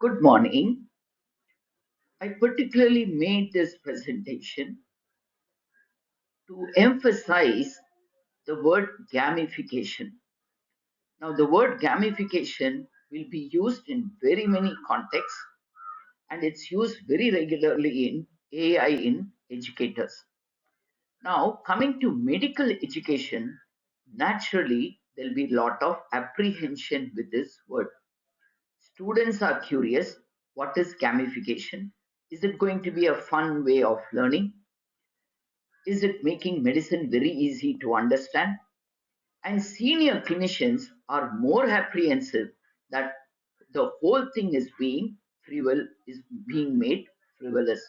Good morning. I particularly made this presentation to emphasize the word gamification. Now, the word gamification will be used in very many contexts and it's used very regularly in AI in educators. Now, coming to medical education, naturally, there'll be a lot of apprehension with this word. Students are curious, what is gamification? Is it going to be a fun way of learning? Is it making medicine very easy to understand? And senior clinicians are more apprehensive that the whole thing is being made frivolous.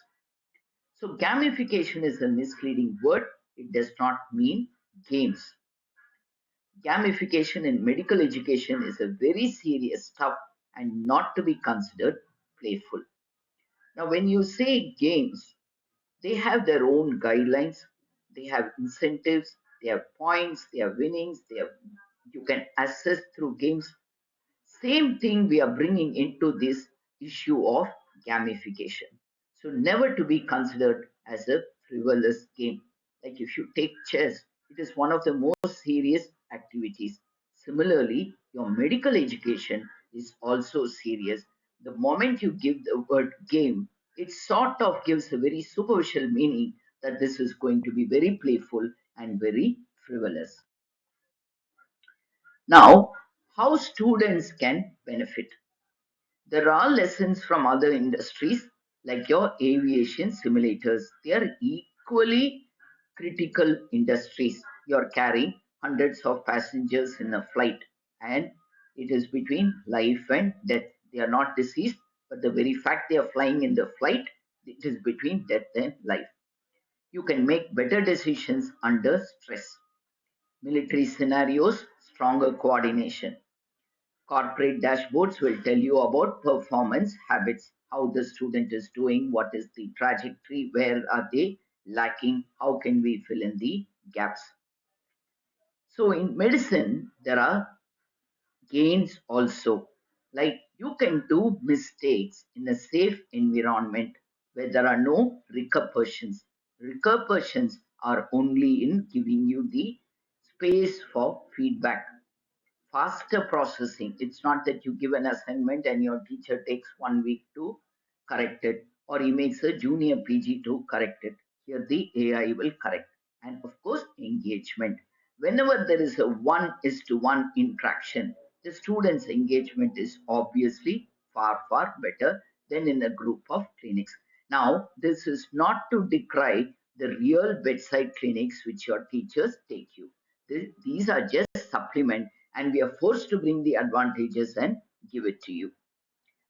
So gamification is a misleading word. It does not mean games. Gamification in medical education is a very serious stuff and not to be considered playful. Now, when you say games, they have their own guidelines, they have incentives, they have points, they have winnings, you can assess through games. Same thing we are bringing into this issue of gamification. So never to be considered as a frivolous game. Like if you take chess, it is one of the most serious activities. Similarly, your medical education is also serious. The moment you give the word game, it sort of gives a very superficial meaning that this is going to be very playful and very frivolous. Now, how students can benefit. There are lessons from other industries like your aviation simulators. They are equally critical industries. You're carrying hundreds of passengers in a flight and it is between life and death. They are not deceased, but the very fact they are flying in the flight, it is between death and life. You can make better decisions under stress. Military scenarios, stronger coordination. Corporate dashboards will tell you about performance habits, how the student is doing, what is the trajectory, where are they lacking, how can we fill in the gaps. So in medicine, there are gains also. Like you can do mistakes in a safe environment where there are no repercussions. Repercussions are only in giving you the space for feedback, faster processing. It's not that you give an assignment and your teacher takes 1 week to correct it, or he makes a junior PG to correct it. Here, the AI will correct. And of course, engagement. Whenever there is a one is to one interaction, the student's engagement is obviously far, far better than in a group of clinics. Now, this is not to decry the real bedside clinics which your teachers take you. These are just supplement and we are forced to bring the advantages and give it to you.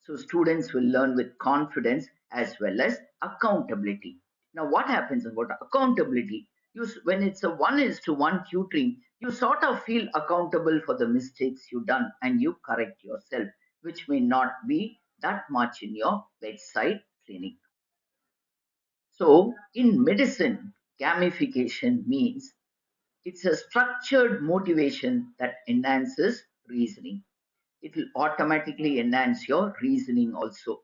So students will learn with confidence as well as accountability. Now, what happens about accountability? When it's a one is to one tutoring, you sort of feel accountable for the mistakes you've done and you correct yourself, which may not be that much in your bedside clinic. So, in medicine, gamification means it's a structured motivation that enhances reasoning. It will automatically enhance your reasoning also.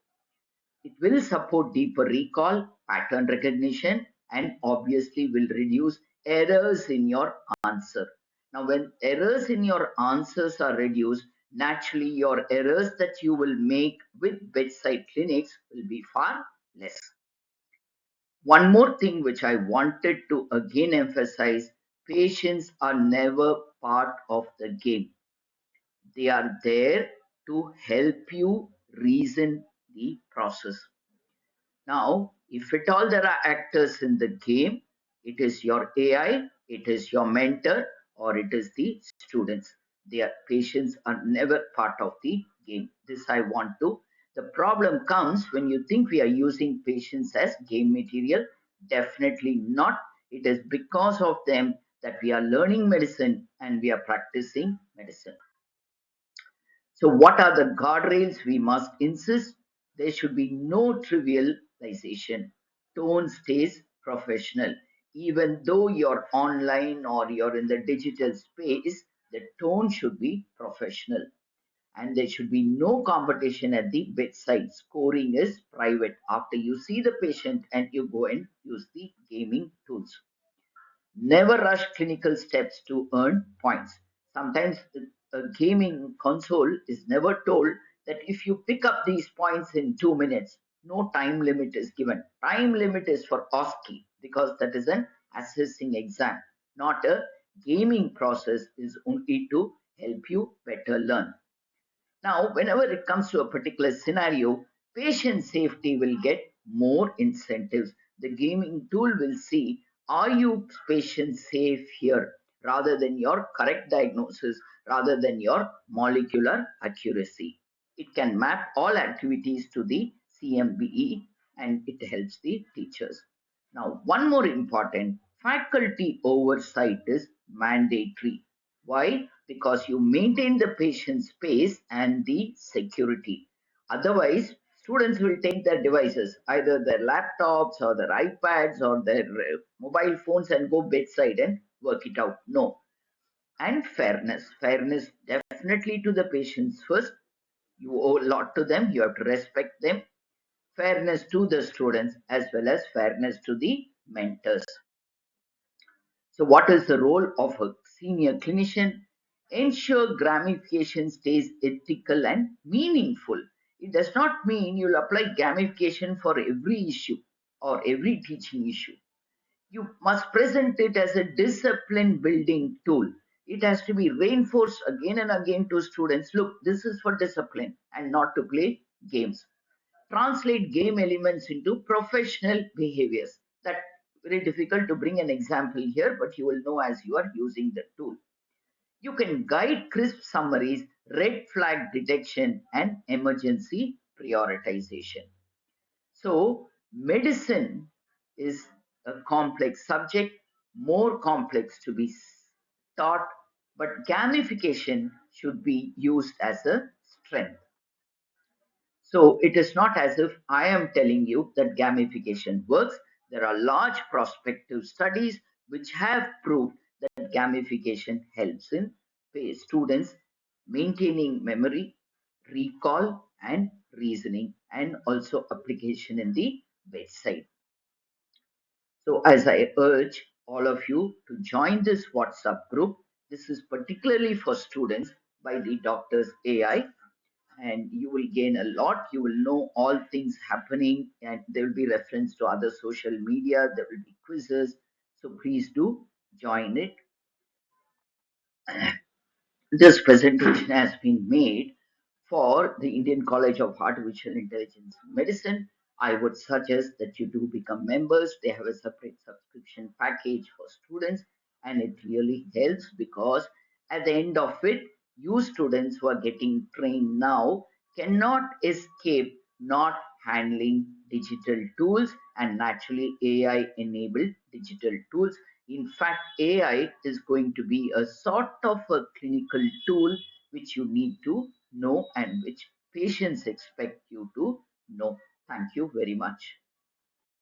It will support deeper recall, pattern recognition, and obviously will reduce errors in your answer. Now, when errors in your answers are reduced, naturally your errors that you will make with bedside clinics will be far less. One more thing which I wanted to again emphasize, patients are never part of the game. They are there to help you reason the process. Now, if at all there are actors in the game, it is your AI, it is your mentor, or it is the students. Their patients are never part of the game. This I want to. The problem comes when you think we are using patients as game material. Definitely not. It is because of them that we are learning medicine and we are practicing medicine. So, what are the guardrails we must insist? There should be no trivialization. Tone stays professional. Even though you're online or you're in the digital space, the tone should be professional. And there should be no competition at the bedside. Scoring is private after you see the patient and you go and use the gaming tools. Never rush clinical steps to earn points. Sometimes a gaming console is never told that if you pick up these points in 2 minutes, no time limit is given. Time limit is for OSCE because that is an assessing exam, not a gaming process is only to help you better learn. Now, whenever it comes to a particular scenario, patient safety will get more incentives. The gaming tool will see, are you patient safe here, rather than your correct diagnosis, rather than your molecular accuracy. It can map all activities to the CMBE and it helps the teachers. Now, one more important faculty oversight is mandatory. Why? Because you maintain the patient space and the security. Otherwise, students will take their devices, either their laptops or their iPads or their mobile phones, and go bedside and work it out. No. And fairness. Fairness definitely to the patients first. You owe a lot to them. You have to respect them. Fairness to the students as well as fairness to the mentors. So, what is the role of a senior clinician? Ensure gamification stays ethical and meaningful. It does not mean you'll apply gamification for every issue or every teaching issue. You must present it as a discipline building tool. It has to be reinforced again and again to students. Look, this is for discipline and not to play games. Translate game elements into professional behaviors. That very difficult to bring an example here, but you will know as you are using the tool. You can guide crisp summaries, red flag detection, and emergency prioritization. So, medicine is a complex subject, more complex to be taught, but gamification should be used as a strength. So it is not as if I am telling you that gamification works. There are large prospective studies which have proved that gamification helps in students maintaining memory, recall, and reasoning, and also application in the bedside. So, as I urge all of you to join this WhatsApp group, this is particularly for students by the Doctor's AI, and you will gain a lot. You will know all things happening, and there will be reference to other social media. There will be quizzes. So please do join it. This presentation has been made for the Indian College of Artificial Intelligence Medicine. I would suggest that you do become members. They have a separate subscription package for students, and it really helps because at the end of it, you students who are getting trained now cannot escape not handling digital tools and naturally AI enabled digital tools. In fact, AI is going to be a sort of a clinical tool which you need to know and which patients expect you to know. Thank you very much.